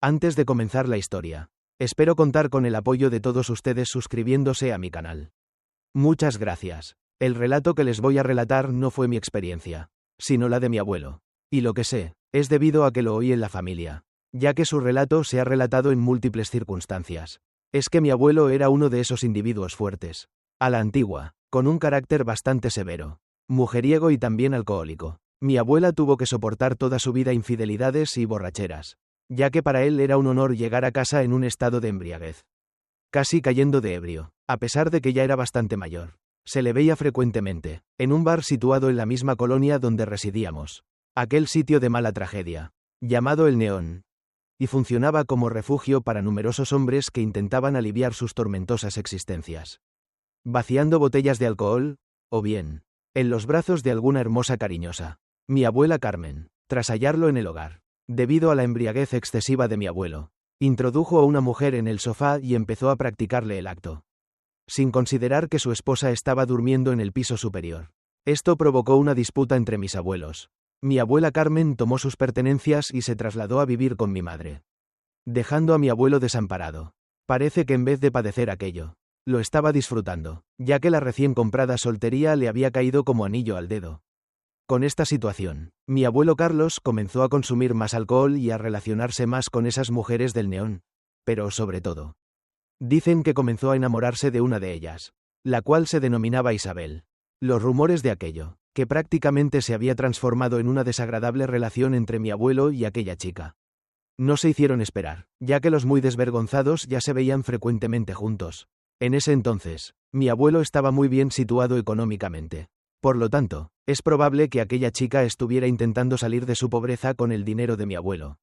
Antes de comenzar la historia, espero contar con el apoyo de todos ustedes suscribiéndose a mi canal. Muchas gracias. El relato que les voy a relatar no fue mi experiencia, sino la de mi abuelo. Y lo que sé, es debido a que lo oí en la familia, ya que su relato se ha relatado en múltiples circunstancias. Es que mi abuelo era uno de esos individuos fuertes, a la antigua, con un carácter bastante severo, mujeriego y también alcohólico. Mi abuela tuvo que soportar toda su vida infidelidades y borracheras, ya que para él era un honor llegar a casa en un estado de embriaguez, casi cayendo de ebrio, a pesar de que ya era bastante mayor. Se le veía frecuentemente, en un bar situado en la misma colonia donde residíamos, aquel sitio de mala tragedia, llamado El Neón, y funcionaba como refugio para numerosos hombres que intentaban aliviar sus tormentosas existencias, vaciando botellas de alcohol, o bien, en los brazos de alguna hermosa cariñosa. Mi abuela Carmen, tras hallarlo en el hogar, debido a la embriaguez excesiva de mi abuelo, introdujo a una mujer en el sofá y empezó a practicarle el acto, sin considerar que su esposa estaba durmiendo en el piso superior. Esto provocó una disputa entre mis abuelos. Mi abuela Carmen tomó sus pertenencias y se trasladó a vivir con mi madre, dejando a mi abuelo desamparado. Parece que en vez de padecer aquello, lo estaba disfrutando, ya que la recién comprada soltería le había caído como anillo al dedo. Con esta situación, mi abuelo Carlos comenzó a consumir más alcohol y a relacionarse más con esas mujeres del Neón, pero sobre todo, dicen que comenzó a enamorarse de una de ellas, la cual se denominaba Isabel. Los rumores de aquello, que prácticamente se había transformado en una desagradable relación entre mi abuelo y aquella chica, no se hicieron esperar, ya que los muy desvergonzados ya se veían frecuentemente juntos. En ese entonces, mi abuelo estaba muy bien situado económicamente. Por lo tanto, es probable que aquella chica estuviera intentando salir de su pobreza con el dinero de mi abuelo.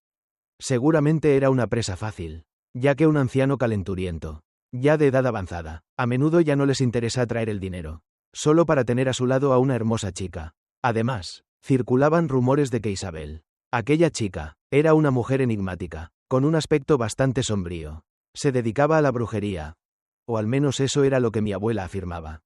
Seguramente era una presa fácil, ya que un anciano calenturiento, ya de edad avanzada, a menudo ya no les interesa traer el dinero, solo para tener a su lado a una hermosa chica. Además, circulaban rumores de que Isabel, aquella chica, era una mujer enigmática, con un aspecto bastante sombrío. Se dedicaba a la brujería, o al menos eso era lo que mi abuela afirmaba.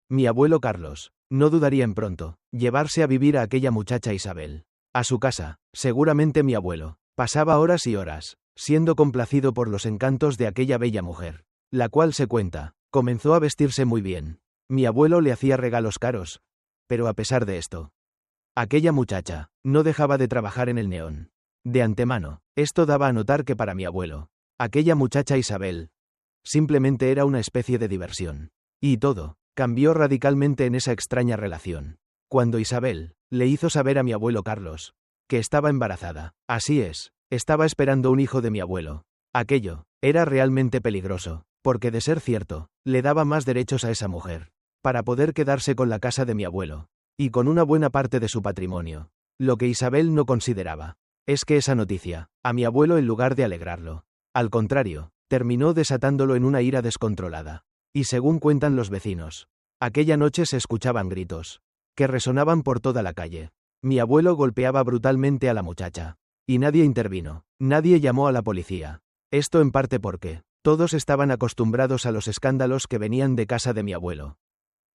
Mi abuelo Carlos no dudaría en pronto llevarse a vivir a aquella muchacha Isabel a su casa. Seguramente mi abuelo pasaba horas y horas siendo complacido por los encantos de aquella bella mujer, la cual, se cuenta, comenzó a vestirse muy bien. Mi abuelo le hacía regalos caros, pero a pesar de esto, aquella muchacha no dejaba de trabajar en el Neón. De antemano, esto daba a notar que para mi abuelo, aquella muchacha Isabel simplemente era una especie de diversión. Y todo cambió radicalmente en esa extraña relación, cuando Isabel le hizo saber a mi abuelo Carlos que estaba embarazada. Así es, estaba esperando un hijo de mi abuelo. Aquello era realmente peligroso, porque de ser cierto, le daba más derechos a esa mujer, para poder quedarse con la casa de mi abuelo, y con una buena parte de su patrimonio. Lo que Isabel no consideraba es que esa noticia, a mi abuelo, en lugar de alegrarlo, al contrario, terminó desatándolo en una ira descontrolada. Y según cuentan los vecinos, aquella noche se escuchaban gritos que resonaban por toda la calle. Mi abuelo golpeaba brutalmente a la muchacha, y nadie intervino, nadie llamó a la policía. Esto en parte porque todos estaban acostumbrados a los escándalos que venían de casa de mi abuelo.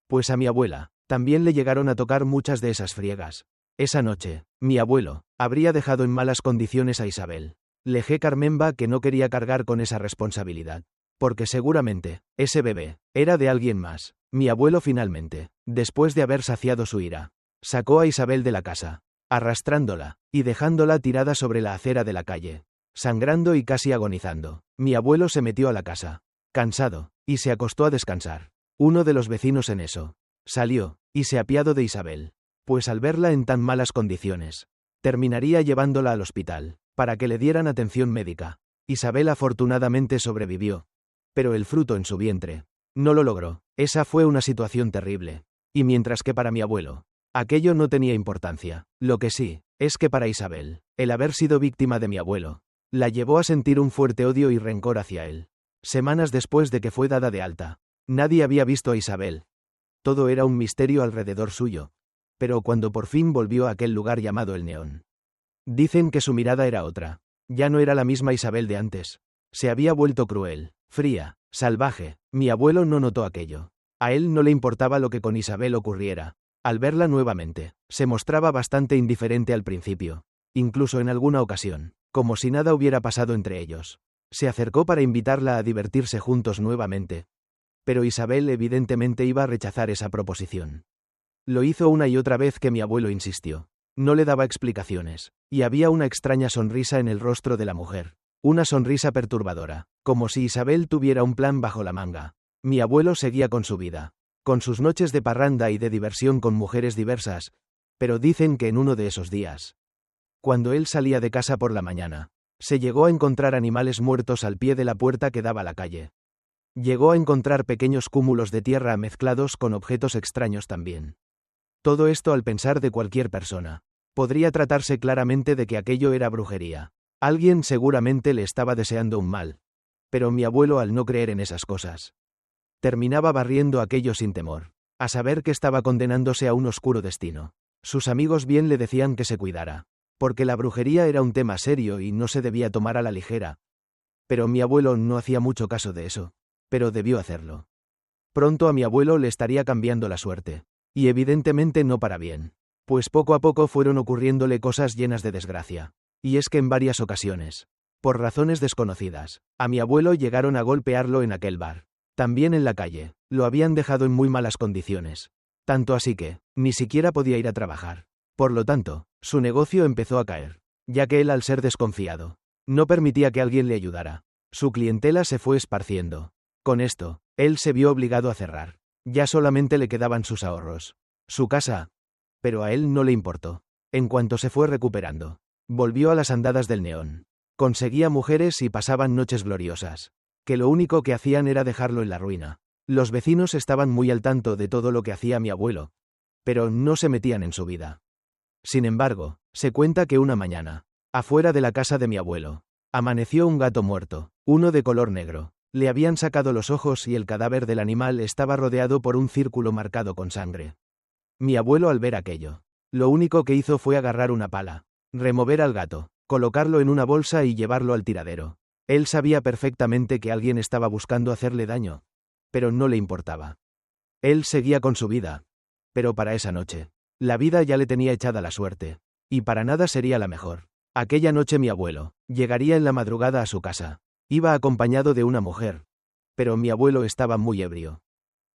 Pues a mi abuela también le llegaron a tocar muchas de esas friegas. Esa noche, mi abuelo habría dejado en malas condiciones a Isabel. Leje Carmenba, que no quería cargar con esa responsabilidad, porque seguramente ese bebé era de alguien más. Mi abuelo finalmente, después de haber saciado su ira, sacó a Isabel de la casa, arrastrándola y dejándola tirada sobre la acera de la calle, sangrando y casi agonizando. Mi abuelo se metió a la casa, cansado, y se acostó a descansar. Uno de los vecinos en eso salió y se apiadó de Isabel, pues al verla en tan malas condiciones, terminaría llevándola al hospital para que le dieran atención médica. Isabel afortunadamente sobrevivió, pero el fruto en su vientre no lo logró. Esa fue una situación terrible. Y mientras que para mi abuelo aquello no tenía importancia, lo que sí es que para Isabel, el haber sido víctima de mi abuelo la llevó a sentir un fuerte odio y rencor hacia él. Semanas después de que fue dada de alta, nadie había visto a Isabel. Todo era un misterio alrededor suyo. Pero cuando por fin volvió a aquel lugar llamado El Neón, dicen que su mirada era otra. Ya no era la misma Isabel de antes. Se había vuelto cruel, fría, salvaje. Mi abuelo no notó aquello. A él no le importaba lo que con Isabel ocurriera. Al verla nuevamente, se mostraba bastante indiferente al principio. Incluso en alguna ocasión, como si nada hubiera pasado entre ellos. Se acercó para invitarla a divertirse juntos nuevamente. Pero Isabel evidentemente iba a rechazar esa proposición. Lo hizo una y otra vez que mi abuelo insistió. No le daba explicaciones, y había una extraña sonrisa en el rostro de la mujer. Una sonrisa perturbadora, como si Isabel tuviera un plan bajo la manga. Mi abuelo seguía con su vida, con sus noches de parranda y de diversión con mujeres diversas, pero dicen que en uno de esos días, cuando él salía de casa por la mañana, se llegó a encontrar animales muertos al pie de la puerta que daba a la calle. Llegó a encontrar pequeños cúmulos de tierra mezclados con objetos extraños también. Todo esto al pensar de cualquier persona. Podría tratarse claramente de que aquello era brujería. Alguien seguramente le estaba deseando un mal. Pero mi abuelo, al no creer en esas cosas, terminaba barriendo aquello sin temor, a saber que estaba condenándose a un oscuro destino. Sus amigos bien le decían que se cuidara, porque la brujería era un tema serio y no se debía tomar a la ligera. Pero mi abuelo no hacía mucho caso de eso. Pero debió hacerlo. Pronto a mi abuelo le estaría cambiando la suerte. Y evidentemente no para bien. Pues poco a poco fueron ocurriéndole cosas llenas de desgracia. Y es que en varias ocasiones, por razones desconocidas, a mi abuelo llegaron a golpearlo en aquel bar. También en la calle, lo habían dejado en muy malas condiciones. Tanto así que, ni siquiera podía ir a trabajar. Por lo tanto, su negocio empezó a caer, ya que él, al ser desconfiado, no permitía que alguien le ayudara. Su clientela se fue esparciendo. Con esto, él se vio obligado a cerrar. Ya solamente le quedaban sus ahorros, su casa. Pero a él no le importó. En cuanto se fue recuperando, volvió a las andadas del neón. Conseguía mujeres y pasaban noches gloriosas, que lo único que hacían era dejarlo en la ruina. Los vecinos estaban muy al tanto de todo lo que hacía mi abuelo, pero no se metían en su vida. Sin embargo, se cuenta que una mañana, afuera de la casa de mi abuelo, amaneció un gato muerto, uno de color negro. Le habían sacado los ojos y el cadáver del animal estaba rodeado por un círculo marcado con sangre. Mi abuelo, al ver aquello, lo único que hizo fue agarrar una pala, remover al gato, colocarlo en una bolsa y llevarlo al tiradero. Él sabía perfectamente que alguien estaba buscando hacerle daño, pero no le importaba. Él seguía con su vida. Pero para esa noche, la vida ya le tenía echada la suerte, y para nada sería la mejor. Aquella noche mi abuelo llegaría en la madrugada a su casa. Iba acompañado de una mujer. Pero mi abuelo estaba muy ebrio.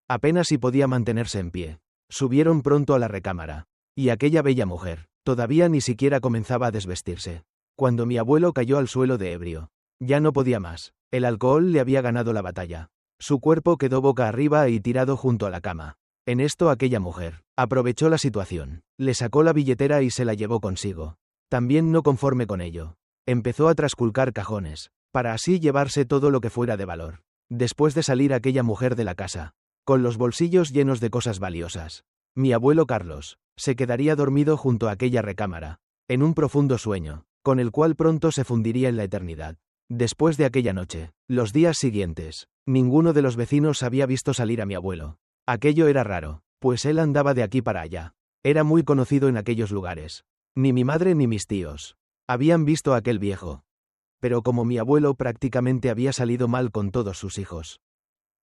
Apenas si podía mantenerse en pie. Subieron pronto a la recámara. Y aquella bella mujer, todavía ni siquiera comenzaba a desvestirse. Cuando mi abuelo cayó al suelo de ebrio. Ya no podía más. El alcohol le había ganado la batalla. Su cuerpo quedó boca arriba y tirado junto a la cama. En esto aquella mujer aprovechó la situación. Le sacó la billetera y se la llevó consigo. También no conforme con ello, empezó a trasculcar cajones, para así llevarse todo lo que fuera de valor. Después de salir aquella mujer de la casa, con los bolsillos llenos de cosas valiosas, mi abuelo Carlos se quedaría dormido junto a aquella recámara, en un profundo sueño, con el cual pronto se fundiría en la eternidad. Después de aquella noche, los días siguientes, ninguno de los vecinos había visto salir a mi abuelo. Aquello era raro, pues él andaba de aquí para allá. Era muy conocido en aquellos lugares. Ni mi madre ni mis tíos habían visto a aquel viejo. Pero como mi abuelo prácticamente había salido mal con todos sus hijos,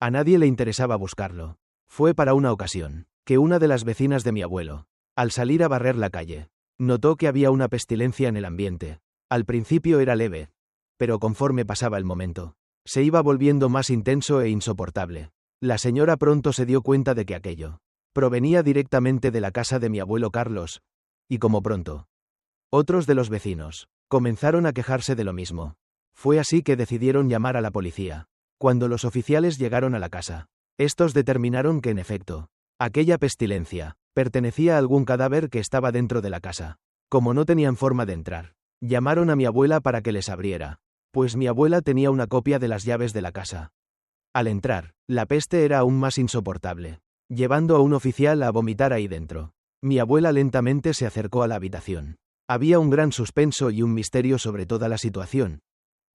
a nadie le interesaba buscarlo. Fue para una ocasión que una de las vecinas de mi abuelo, al salir a barrer la calle, notó que había una pestilencia en el ambiente. Al principio era leve, pero conforme pasaba el momento, se iba volviendo más intenso e insoportable. La señora pronto se dio cuenta de que aquello provenía directamente de la casa de mi abuelo Carlos, y como pronto, otros de los vecinos comenzaron a quejarse de lo mismo. Fue así que decidieron llamar a la policía. Cuando los oficiales llegaron a la casa, estos determinaron que en efecto, aquella pestilencia pertenecía a algún cadáver que estaba dentro de la casa. Como no tenían forma de entrar, llamaron a mi abuela para que les abriera, pues mi abuela tenía una copia de las llaves de la casa. Al entrar, la peste era aún más insoportable, llevando a un oficial a vomitar ahí dentro. Mi abuela lentamente se acercó a la habitación. Había un gran suspenso y un misterio sobre toda la situación,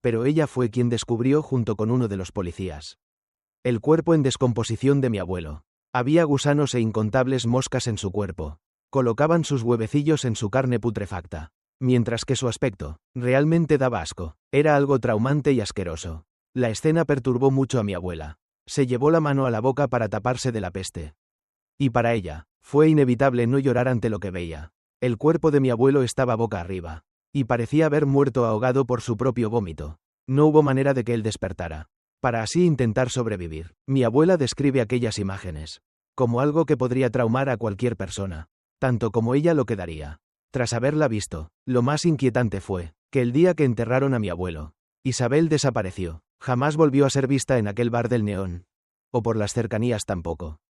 pero ella fue quien descubrió junto con uno de los policías el cuerpo en descomposición de mi abuelo. Había gusanos e incontables moscas en su cuerpo. Colocaban sus huevecillos en su carne putrefacta, mientras que su aspecto realmente daba asco. Era algo traumante y asqueroso. La escena perturbó mucho a mi abuela. Se llevó la mano a la boca para taparse de la peste. Y para ella, fue inevitable no llorar ante lo que veía. El cuerpo de mi abuelo estaba boca arriba. y parecía haber muerto ahogado por su propio vómito. No hubo manera de que él despertara, para así intentar sobrevivir. Mi abuela describe aquellas imágenes como algo que podría traumar a cualquier persona, tanto como ella lo quedaría. Tras haberla visto, lo más inquietante fue que el día que enterraron a mi abuelo, Isabel desapareció. Jamás volvió a ser vista en aquel bar del Neón. O por las cercanías tampoco.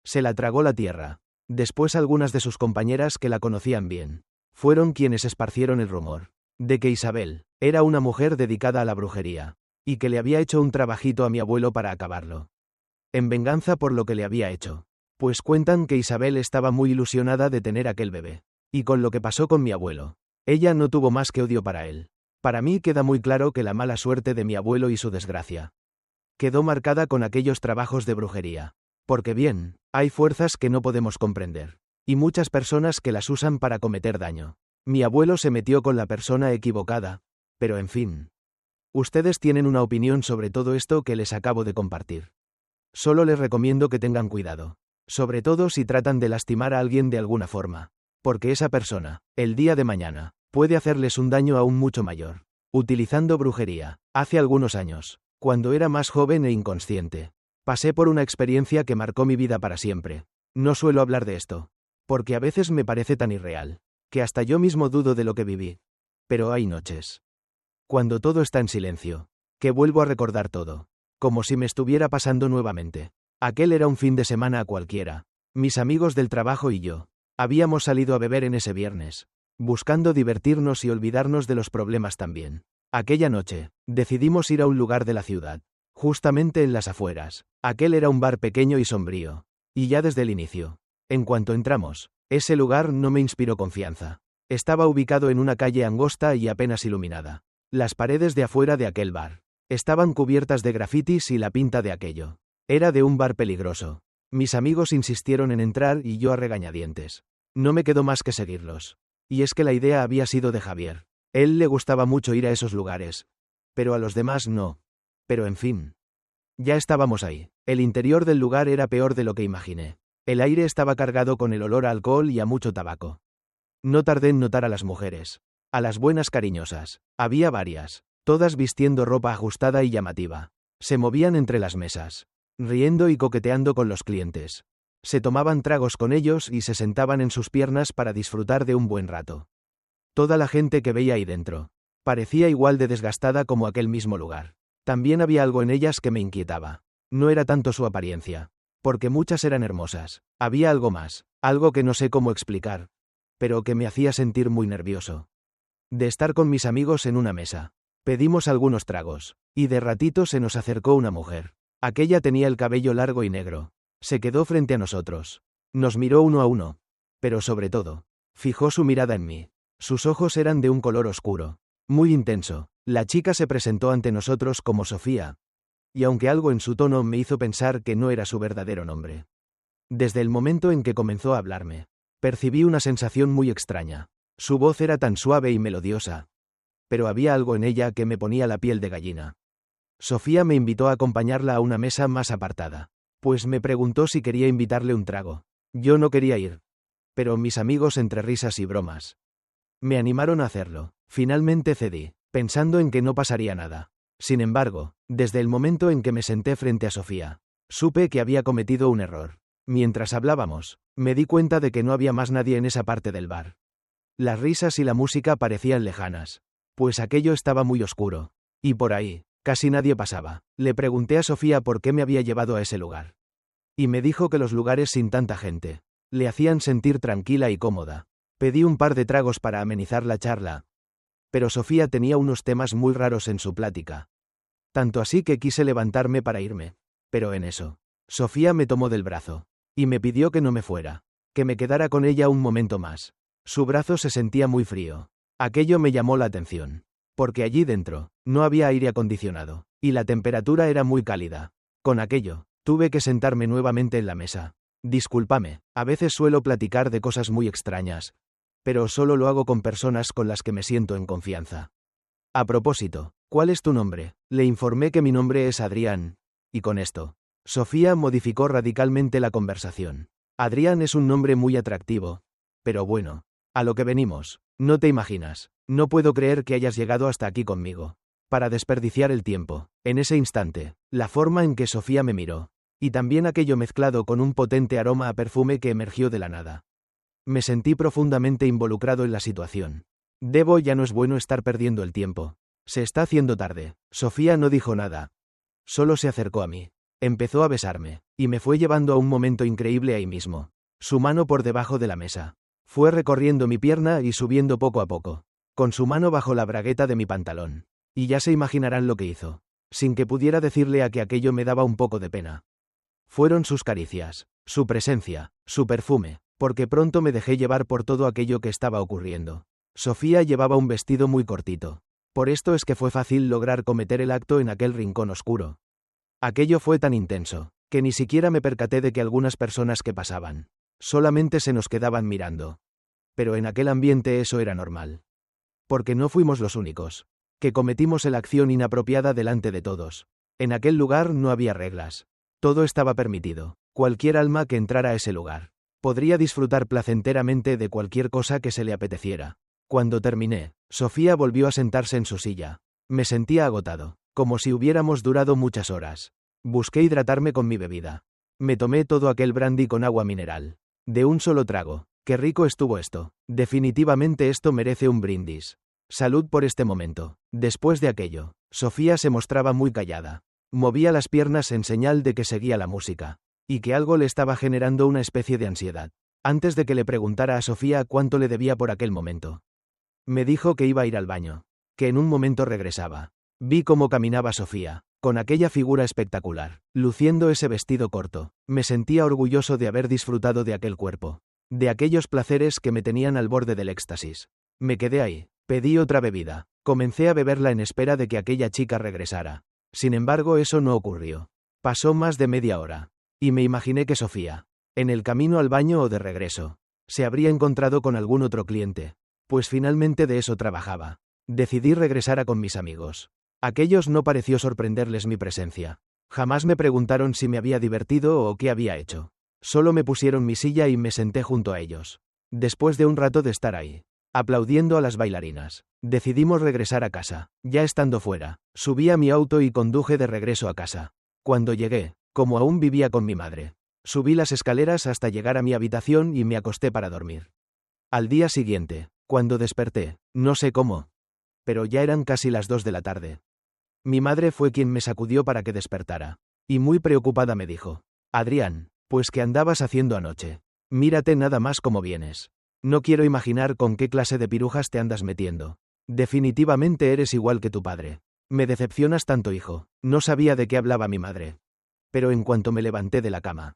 Se la tragó la tierra. Después algunas de sus compañeras que la conocían bien fueron quienes esparcieron el rumor de que Isabel era una mujer dedicada a la brujería, y que le había hecho un trabajito a mi abuelo para acabarlo. En venganza por lo que le había hecho. Pues cuentan que Isabel estaba muy ilusionada de tener aquel bebé. Y con lo que pasó con mi abuelo, ella no tuvo más que odio para él. Para mí queda muy claro que la mala suerte de mi abuelo y su desgracia quedó marcada con aquellos trabajos de brujería. Porque bien, hay fuerzas que no podemos comprender, y muchas personas que las usan para cometer daño. Mi abuelo se metió con la persona equivocada, pero en fin. Ustedes tienen una opinión sobre todo esto que les acabo de compartir. Solo les recomiendo que tengan cuidado, sobre todo si tratan de lastimar a alguien de alguna forma, porque esa persona, el día de mañana, puede hacerles un daño aún mucho mayor. Utilizando brujería. Hace algunos años, cuando era más joven e inconsciente, pasé por una experiencia que marcó mi vida para siempre. No suelo hablar de esto, porque a veces me parece tan irreal, que hasta yo mismo dudo de lo que viví. Pero hay noches, cuando todo está en silencio, que vuelvo a recordar todo, como si me estuviera pasando nuevamente. Aquel era un fin de semana a cualquiera. Mis amigos del trabajo y yo habíamos salido a beber en ese viernes, buscando divertirnos y olvidarnos de los problemas también. Aquella noche, decidimos ir a un lugar de la ciudad, justamente en las afueras. Aquel era un bar pequeño y sombrío, y ya desde el inicio, en cuanto entramos, ese lugar no me inspiró confianza. Estaba ubicado en una calle angosta y apenas iluminada. Las paredes de afuera de aquel bar estaban cubiertas de grafitis y la pinta de aquello era de un bar peligroso. Mis amigos insistieron en entrar y yo a regañadientes. No me quedó más que seguirlos. Y es que la idea había sido de Javier. Él le gustaba mucho ir a esos lugares. Pero a los demás no. Pero en fin. Ya estábamos ahí. El interior del lugar era peor de lo que imaginé. El aire estaba cargado con el olor a alcohol y a mucho tabaco. No tardé en notar a las mujeres. A las buenas cariñosas. Había varias. Todas vistiendo ropa ajustada y llamativa. Se movían entre las mesas, riendo y coqueteando con los clientes. Se tomaban tragos con ellos y se sentaban en sus piernas para disfrutar de un buen rato. Toda la gente que veía ahí dentro parecía igual de desgastada como aquel mismo lugar. También había algo en ellas que me inquietaba. No era tanto su apariencia, porque muchas eran hermosas. Había algo más, algo que no sé cómo explicar, pero que me hacía sentir muy nervioso. De estar con mis amigos en una mesa. Pedimos algunos tragos, y de ratito se nos acercó una mujer. Aquella tenía el cabello largo y negro. Se quedó frente a nosotros. Nos miró uno a uno. Pero sobre todo, fijó su mirada en mí. Sus ojos eran de un color oscuro, muy intenso. La chica se presentó ante nosotros como Sofía. Y aunque algo en su tono me hizo pensar que no era su verdadero nombre. Desde el momento en que comenzó a hablarme, percibí una sensación muy extraña. Su voz era tan suave y melodiosa. Pero había algo en ella que me ponía la piel de gallina. Sofía me invitó a acompañarla a una mesa más apartada, pues me preguntó si quería invitarle un trago. Yo no quería ir, pero mis amigos entre risas y bromas me animaron a hacerlo. Finalmente cedí, pensando en que no pasaría nada. Sin embargo, desde el momento en que me senté frente a Sofía, supe que había cometido un error. Mientras hablábamos, me di cuenta de que no había más nadie en esa parte del bar. Las risas y la música parecían lejanas, pues aquello estaba muy oscuro, y por ahí, casi nadie pasaba. Le pregunté a Sofía por qué me había llevado a ese lugar. Y me dijo que los lugares sin tanta gente le hacían sentir tranquila y cómoda. Pedí un par de tragos para amenizar la charla, pero Sofía tenía unos temas muy raros en su plática. Tanto así que quise levantarme para irme. Pero en eso, Sofía me tomó del brazo, y me pidió que no me fuera, que me quedara con ella un momento más. Su brazo se sentía muy frío. Aquello me llamó la atención, porque allí dentro no había aire acondicionado, y la temperatura era muy cálida. Con aquello, tuve que sentarme nuevamente en la mesa. Discúlpame, a veces suelo platicar de cosas muy extrañas, pero solo lo hago con personas con las que me siento en confianza. A propósito, ¿cuál es tu nombre? Le informé que mi nombre es Adrián, y con esto, Sofía modificó radicalmente la conversación. Adrián es un nombre muy atractivo, pero bueno, a lo que venimos, no te imaginas, No puedo creer que hayas llegado hasta aquí conmigo. Para desperdiciar el tiempo. En ese instante, la forma en que Sofía me miró. Y también aquello mezclado con un potente aroma a perfume que emergió de la nada. Me sentí profundamente involucrado en la situación. Ya no es bueno estar perdiendo el tiempo. Se está haciendo tarde. Sofía no dijo nada. Solo se acercó a mí. Empezó a besarme, y me fue llevando a un momento increíble ahí mismo. Su mano por debajo de la mesa. Fue recorriendo mi pierna y subiendo poco a poco. Con su mano bajo la bragueta de mi pantalón. Y ya se imaginarán lo que hizo. Sin que pudiera decirle a que aquello me daba un poco de pena. Fueron sus caricias, su presencia, su perfume, porque pronto me dejé llevar por todo aquello que estaba ocurriendo. Sofía llevaba un vestido muy cortito. Por esto es que fue fácil lograr cometer el acto en aquel rincón oscuro. Aquello fue tan intenso, que ni siquiera me percaté de que algunas personas que pasaban, solamente se nos quedaban mirando. Pero en aquel ambiente eso era normal. Porque no fuimos los únicos, que cometimos la acción inapropiada delante de todos. En aquel lugar no había reglas. Todo estaba permitido. Cualquier alma que entrara a ese lugar podría disfrutar placenteramente de cualquier cosa que se le apeteciera. Cuando terminé, Sofía volvió a sentarse en su silla. Me sentía agotado, como si hubiéramos durado muchas horas. Busqué hidratarme con mi bebida. Me tomé todo aquel brandy con agua mineral. De un solo trago. Qué rico estuvo esto. Definitivamente esto merece un brindis. Salud por este momento. Después de aquello, Sofía se mostraba muy callada. Movía las piernas en señal de que seguía la música, y que algo le estaba generando una especie de ansiedad. Antes de que le preguntara a Sofía cuánto le debía por aquel momento. Me dijo que iba a ir al baño, que en un momento regresaba. Vi cómo caminaba Sofía, con aquella figura espectacular, luciendo ese vestido corto. Me sentía orgulloso de haber disfrutado de aquel cuerpo, de aquellos placeres que me tenían al borde del éxtasis. Me quedé ahí, pedí otra bebida, comencé a beberla en espera de que aquella chica regresara. Sin embargo, eso no ocurrió. Pasó más de media hora, y me imaginé que Sofía, en el camino al baño o de regreso, se habría encontrado con algún otro cliente, pues finalmente de eso trabajaba. Decidí regresar con mis amigos. Aquellos no pareció sorprenderles mi presencia. Jamás me preguntaron si me había divertido o qué había hecho. Solo me pusieron mi silla y me senté junto a ellos. Después de un rato de estar ahí, aplaudiendo a las bailarinas, decidimos regresar a casa. Ya estando fuera, subí a mi auto y conduje de regreso a casa. Cuando llegué, como aún vivía con mi madre, subí las escaleras hasta llegar a mi habitación y me acosté para dormir. Al día siguiente, cuando desperté, no sé cómo, pero ya eran casi las 2 de la tarde. Mi madre fue quien me sacudió para que despertara, y muy preocupada me dijo: Adrián, pues ¿qué andabas haciendo anoche? Mírate nada más cómo vienes. No quiero imaginar con qué clase de pirujas te andas metiendo. Definitivamente eres igual que tu padre. Me decepcionas tanto, hijo. No sabía de qué hablaba mi madre. Pero en cuanto me levanté de la cama,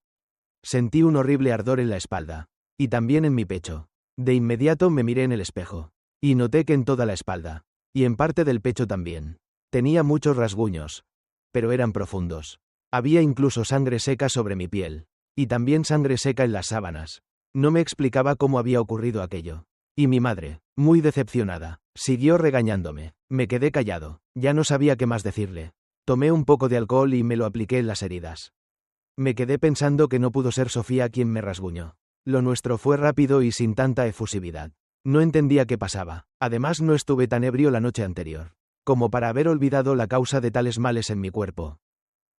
sentí un horrible ardor en la espalda, y también en mi pecho. De inmediato me miré en el espejo, y noté que en toda la espalda, y en parte del pecho también, tenía muchos rasguños, pero eran profundos. Había incluso sangre seca sobre mi piel, y también sangre seca en las sábanas. No me explicaba cómo había ocurrido aquello. Y mi madre, muy decepcionada, siguió regañándome. Me quedé callado, ya no sabía qué más decirle. Tomé un poco de alcohol y me lo apliqué en las heridas. Me quedé pensando que no pudo ser Sofía quien me rasguñó. Lo nuestro fue rápido y sin tanta efusividad. No entendía qué pasaba. Además, no estuve tan ebrio la noche anterior, como para haber olvidado la causa de tales males en mi cuerpo.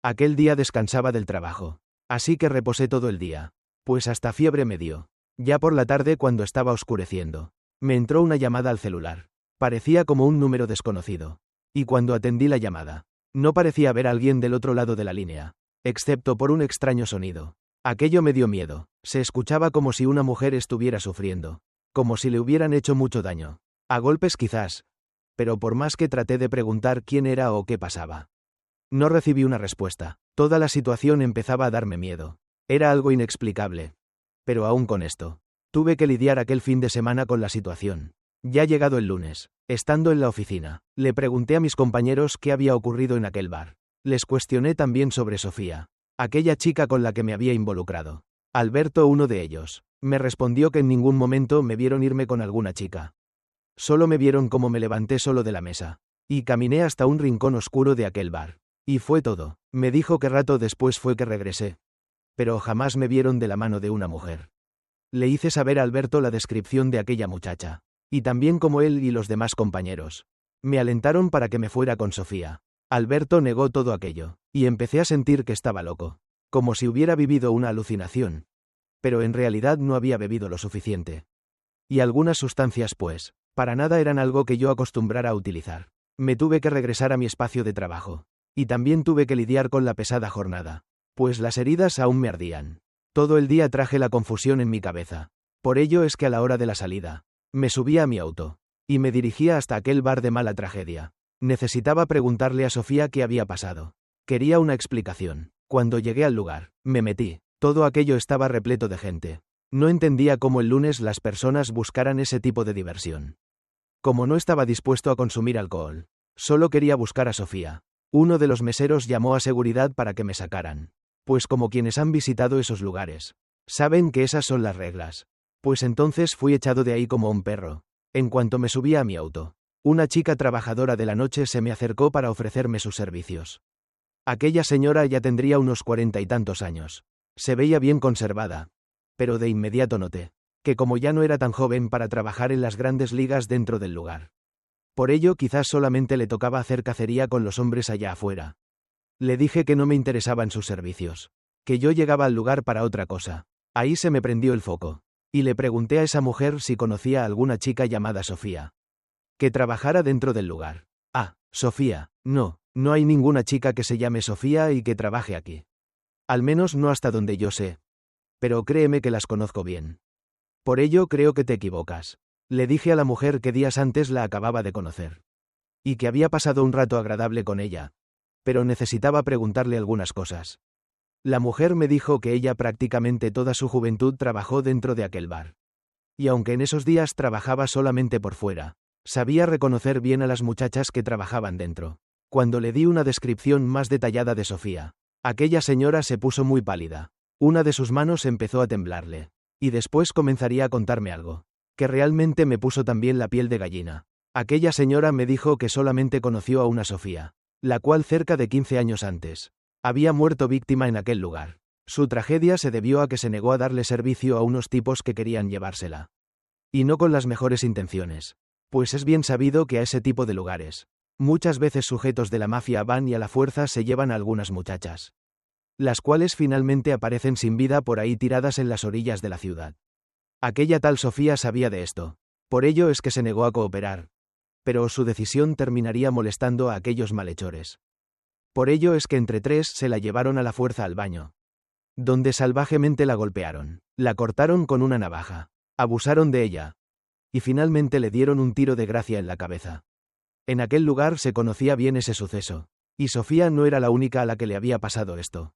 Aquel día descansaba del trabajo, así que reposé todo el día, pues hasta fiebre me dio. Ya por la tarde, cuando estaba oscureciendo, me entró una llamada al celular. Parecía como un número desconocido. Y cuando atendí la llamada, no parecía haber alguien del otro lado de la línea, excepto por un extraño sonido. Aquello me dio miedo. Se escuchaba como si una mujer estuviera sufriendo, como si le hubieran hecho mucho daño. A golpes quizás. Pero por más que traté de preguntar quién era o qué pasaba, no recibí una respuesta. Toda la situación empezaba a darme miedo. Era algo inexplicable. Pero aún con esto, tuve que lidiar aquel fin de semana con la situación. Ya llegado el lunes, estando en la oficina, le pregunté a mis compañeros qué había ocurrido en aquel bar. Les cuestioné también sobre Sofía, aquella chica con la que me había involucrado. Alberto, uno de ellos, me respondió que en ningún momento me vieron irme con alguna chica. Solo me vieron como me levanté solo de la mesa, y caminé hasta un rincón oscuro de aquel bar. Y fue todo. Me dijo que rato después fue que regresé. Pero jamás me vieron de la mano de una mujer. Le hice saber a Alberto la descripción de aquella muchacha. Y también como él y los demás compañeros. Me alentaron para que me fuera con Sofía. Alberto negó todo aquello, y empecé a sentir que estaba loco. Como si hubiera vivido una alucinación. Pero en realidad no había bebido lo suficiente. Y algunas sustancias pues, para nada eran algo que yo acostumbrara a utilizar. Me tuve que regresar a mi espacio de trabajo. Y también tuve que lidiar con la pesada jornada. Pues las heridas aún me ardían. Todo el día traje la confusión en mi cabeza. Por ello es que a la hora de la salida, me subí a mi auto. Y me dirigía hasta aquel bar de mala tragedia. Necesitaba preguntarle a Sofía qué había pasado. Quería una explicación. Cuando llegué al lugar, me metí. Todo aquello estaba repleto de gente. No entendía cómo el lunes las personas buscaran ese tipo de diversión. Como no estaba dispuesto a consumir alcohol, solo quería buscar a Sofía. Uno de los meseros llamó a seguridad para que me sacaran. Pues como quienes han visitado esos lugares, saben que esas son las reglas. Pues entonces fui echado de ahí como un perro. En cuanto me subí a mi auto, una chica trabajadora de la noche se me acercó para ofrecerme sus servicios. Aquella señora ya tendría unos 40 y tantos años. Se veía bien conservada. Pero de inmediato noté que como ya no era tan joven para trabajar en las grandes ligas dentro del lugar. Por ello quizás solamente le tocaba hacer cacería con los hombres allá afuera. Le dije que no me interesaban sus servicios. Que yo llegaba al lugar para otra cosa. Ahí se me prendió el foco. Y le pregunté a esa mujer si conocía a alguna chica llamada Sofía. Que trabajara dentro del lugar. Ah, Sofía, no hay ninguna chica que se llame Sofía y que trabaje aquí. Al menos no hasta donde yo sé. Pero créeme que las conozco bien. Por ello creo que te equivocas. Le dije a la mujer que días antes la acababa de conocer. Y que había pasado un rato agradable con ella. Pero necesitaba preguntarle algunas cosas. La mujer me dijo que ella prácticamente toda su juventud trabajó dentro de aquel bar. Y aunque en esos días trabajaba solamente por fuera, sabía reconocer bien a las muchachas que trabajaban dentro. Cuando le di una descripción más detallada de Sofía, aquella señora se puso muy pálida. Una de sus manos empezó a temblarle. Y después comenzaría a contarme algo, que realmente me puso también la piel de gallina. Aquella señora me dijo que solamente conoció a una Sofía, la cual cerca de 15 años antes, había muerto víctima en aquel lugar. Su tragedia se debió a que se negó a darle servicio a unos tipos que querían llevársela. Y no con las mejores intenciones. Pues es bien sabido que a ese tipo de lugares, muchas veces sujetos de la mafia van y a la fuerza se llevan a algunas muchachas. Las cuales finalmente aparecen sin vida por ahí tiradas en las orillas de la ciudad. Aquella tal Sofía sabía de esto. Por ello es que se negó a cooperar. Pero su decisión terminaría molestando a aquellos malhechores. Por ello es que entre tres se la llevaron a la fuerza al baño. Donde salvajemente la golpearon, la cortaron con una navaja, abusaron de ella. Y finalmente le dieron un tiro de gracia en la cabeza. En aquel lugar se conocía bien ese suceso. Y Sofía no era la única a la que le había pasado esto.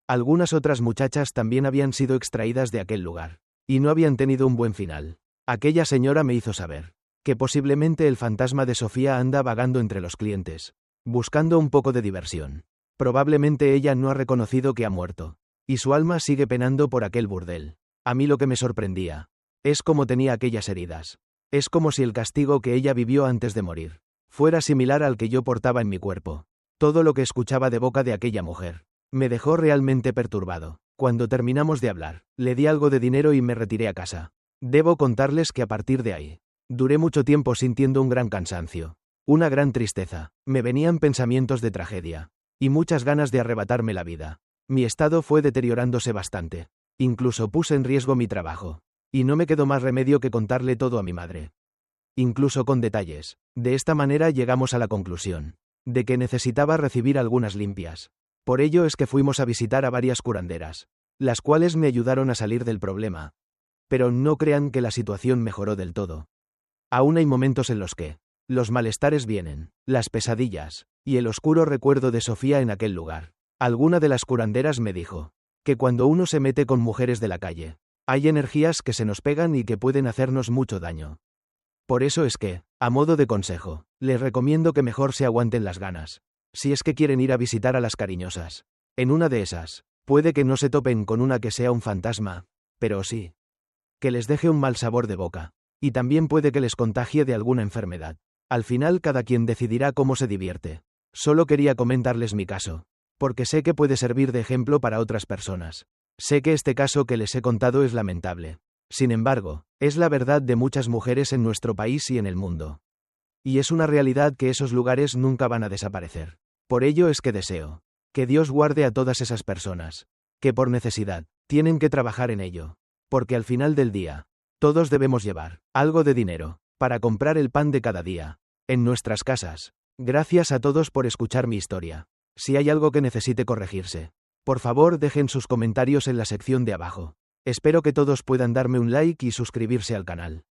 Algunas otras muchachas también habían sido extraídas de aquel lugar. Y no habían tenido un buen final. Aquella señora me hizo saber que posiblemente el fantasma de Sofía anda vagando entre los clientes, buscando un poco de diversión. Probablemente ella no ha reconocido que ha muerto. Y su alma sigue penando por aquel burdel. A mí lo que me sorprendía es cómo tenía aquellas heridas. Es como si el castigo que ella vivió antes de morir fuera similar al que yo portaba en mi cuerpo. Todo lo que escuchaba de boca de aquella mujer me dejó realmente perturbado. Cuando terminamos de hablar, le di algo de dinero y me retiré a casa. Debo contarles que a partir de ahí, duré mucho tiempo sintiendo un gran cansancio, una gran tristeza, me venían pensamientos de tragedia, y muchas ganas de arrebatarme la vida. Mi estado fue deteriorándose bastante. Incluso puse en riesgo mi trabajo. Y no me quedó más remedio que contarle todo a mi madre. Incluso con detalles. De esta manera llegamos a la conclusión de que necesitaba recibir algunas limpias. Por ello es que fuimos a visitar a varias curanderas, las cuales me ayudaron a salir del problema. Pero no crean que la situación mejoró del todo. Aún hay momentos en los que los malestares vienen, las pesadillas, y el oscuro recuerdo de Sofía en aquel lugar. Alguna de las curanderas me dijo que cuando uno se mete con mujeres de la calle, hay energías que se nos pegan y que pueden hacernos mucho daño. Por eso es que, a modo de consejo, les recomiendo que mejor se aguanten las ganas, si es que quieren ir a visitar a las cariñosas. En una de esas, puede que no se topen con una que sea un fantasma, pero sí que les deje un mal sabor de boca, y también puede que les contagie de alguna enfermedad. Al final cada quien decidirá cómo se divierte. Solo quería comentarles mi caso, porque sé que puede servir de ejemplo para otras personas. Sé que este caso que les he contado es lamentable. Sin embargo, Es la verdad de muchas mujeres en nuestro país y en el mundo. Y es una realidad que esos lugares nunca van a desaparecer. Por ello es que deseo que Dios guarde a todas esas personas, que por necesidad tienen que trabajar en ello. Porque al final del día, todos debemos llevar algo de dinero para comprar el pan de cada día en nuestras casas. Gracias a todos por escuchar mi historia. Si hay algo que necesite corregirse, por favor dejen sus comentarios en la sección de abajo. Espero que todos puedan darme un like y suscribirse al canal.